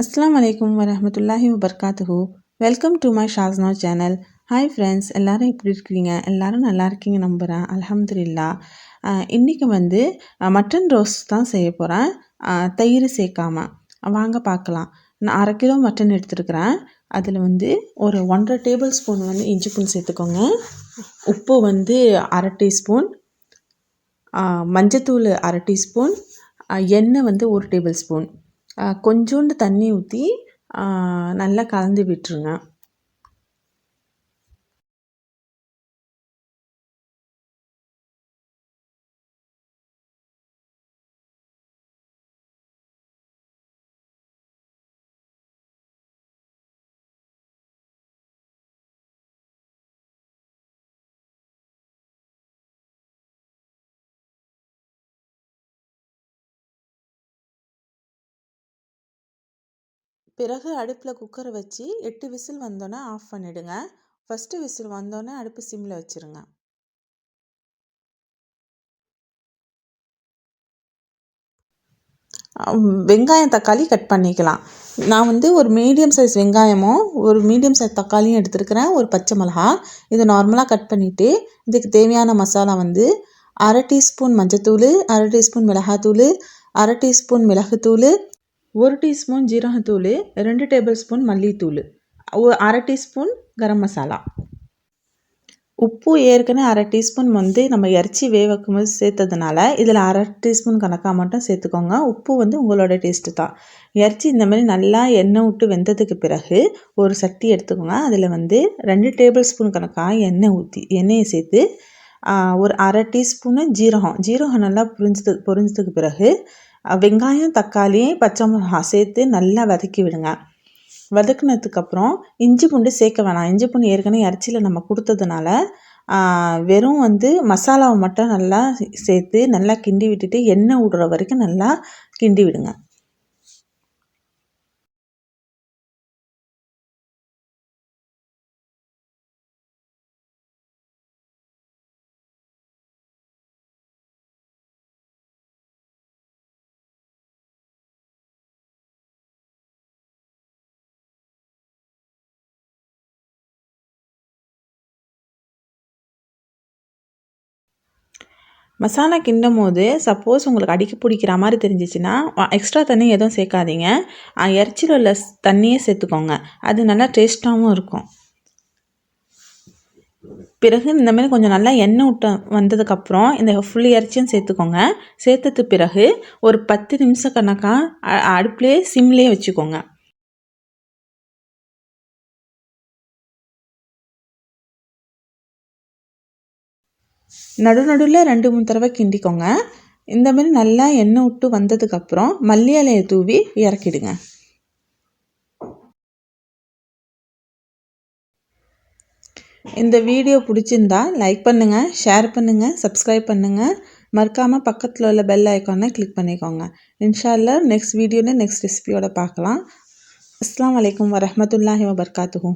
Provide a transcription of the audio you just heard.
அஸ்ஸலாமு அலைக்கும் வரஹ்மத்துல்லாஹி வபரகாத்துஹு. Welcome to my Shasna channel. Hi friends, எல்லோரும் எப்படி இருக்கீங்க? எல்லோரும் நல்லா இருக்கீங்க நம்புகிறேன். அல்ஹம்துலில்லாஹ். இன்றைக்கி மட்டன் ரோஸ்ட் தான் செய்ய போகிறேன், தயிர் சேர்க்காம. வாங்க பார்க்கலாம். நான் 1/2 கிலோ மட்டன் எடுத்துருக்கிறேன். அதில் ஒரு 1.5 டேபிள் ஸ்பூன் இஞ்சி பூண்டு சேர்த்துக்கோங்க. உப்பு 1/2 டீஸ்பூன், மஞ்சத்தூள் 1/2 டீஸ்பூன், எண்ணெய் 1 டேபிள் ஸ்பூன், கொஞ்சோண்டு தண்ணி ஊற்றி நல்லா கலந்து விட்டுருங்க. பிறகு அடுப்பில் குக்கரை வச்சு 8 விசில் வந்தோன்னே ஆஃப் பண்ணிவிடுங்க. ஃபஸ்ட்டு விசில் வந்தோன்னே அடுப்பு சிம்மில் வச்சுருங்க. வெங்காயம் தக்காளி கட் பண்ணிக்கலாம். நான் ஒரு மீடியம் சைஸ் வெங்காயமும் ஒரு மீடியம் சைஸ் தக்காளியும் எடுத்துருக்கிறேன். ஒரு பச்சை மிளகா இதை நார்மலாக கட் பண்ணிவிட்டு இதுக்கு தேவையான மசாலா 1/2 டீஸ்பூன் மஞ்சத்தூள், 1/2 டீஸ்பூன் மிளகாத்தூள், 1/2 டீஸ்பூன் மிளகுத்தூள், 1 டீஸ்பூன் ஜீரகத்தூள், 2 டேபிள் ஸ்பூன் மல்லித்தூள், 1/2 டீஸ்பூன் கரம் மசாலா. உப்பு ஏற்கனவே 1/2 டீஸ்பூன் நம்ம இறைச்சி வேக வைக்கும்போது சேர்த்ததுனால இதில் 1/2 டீஸ்பூன் கணக்காக மட்டும் சேர்த்துக்கோங்க. உப்பு உங்களோட டேஸ்ட்டு தான். இறைச்சி இந்த மாதிரி நல்லா எண்ணெய் விட்டு வெந்ததுக்கு பிறகு ஒரு சட்டி எடுத்துக்கோங்க. அதில் 2 டேபிள் ஸ்பூன் கணக்காக எண்ணெயை சேர்த்து ஒரு 1/2 டீஸ்பூனு ஜீரகம் நல்லா பொரிஞ்சதுக்கு பிறகு வெங்காயம் தக்காளி பச்சை மிளகாய் சேர்த்து நல்லா வதக்கி விடுங்க. வதக்குனதுக்கப்புறம் இஞ்சி பூண்டு சேர்க்க வேணாம். இஞ்சி பூண்டு ஏற்கனவே இறைச்சியில் நம்ம கொடுத்ததுனால வெறும் மசாலாவை மட்டும் நல்லா சேர்த்து நல்லா கிண்டி விட்டுட்டு எண்ணெய் விடுற வரைக்கும் நல்லா கிண்டி விடுங்க. மசாலா கிண்டும் போது சப்போஸ் உங்களுக்கு அடிக்க பிடிக்கிற மாதிரி தெரிஞ்சிச்சுன்னா எக்ஸ்ட்ரா தண்ணி எதுவும் சேர்க்காதீங்க. இறைச்சியில் உள்ள தண்ணியே சேர்த்துக்கோங்க. அது நல்லா டேஸ்ட்டாகவும் இருக்கும். பிறகு இந்த மாதிரி கொஞ்சம் நல்லா எண்ணெய் விட்டு வந்ததுக்கப்புறம் இந்த ஃபுல் இறைச்சியும் சேர்த்துக்கோங்க. சேர்த்தது பிறகு ஒரு 10 நிமிஷம் கணக்காக அடுப்புலேயே சிம்லேயே வச்சுக்கோங்க. நடுவில் 2-3 தடவை கிண்டிக்கோங்க. இந்த மாதிரி நல்லா எண்ணெய் விட்டு வந்ததுக்கப்புறம் மல்லி இலையை தூவி இறக்கிடுங்க. இந்த வீடியோ பிடிச்சிருந்தா லைக் பண்ணுங்கள், ஷேர் பண்ணுங்கள், சப்ஸ்கிரைப் பண்ணுங்கள். மறக்காமல் பக்கத்தில் உள்ள பெல் ஐக்கானை கிளிக் பண்ணிக்கோங்க. இன்ஷா அல்லாஹ் நெக்ஸ்ட் வீடியோவில் நெக்ஸ்ட் ரெசிபியோட பார்க்கலாம். அஸ்ஸலாமு அலைக்கும் வரஹ்மத்துல்லாஹி வபரகாத்துஹு.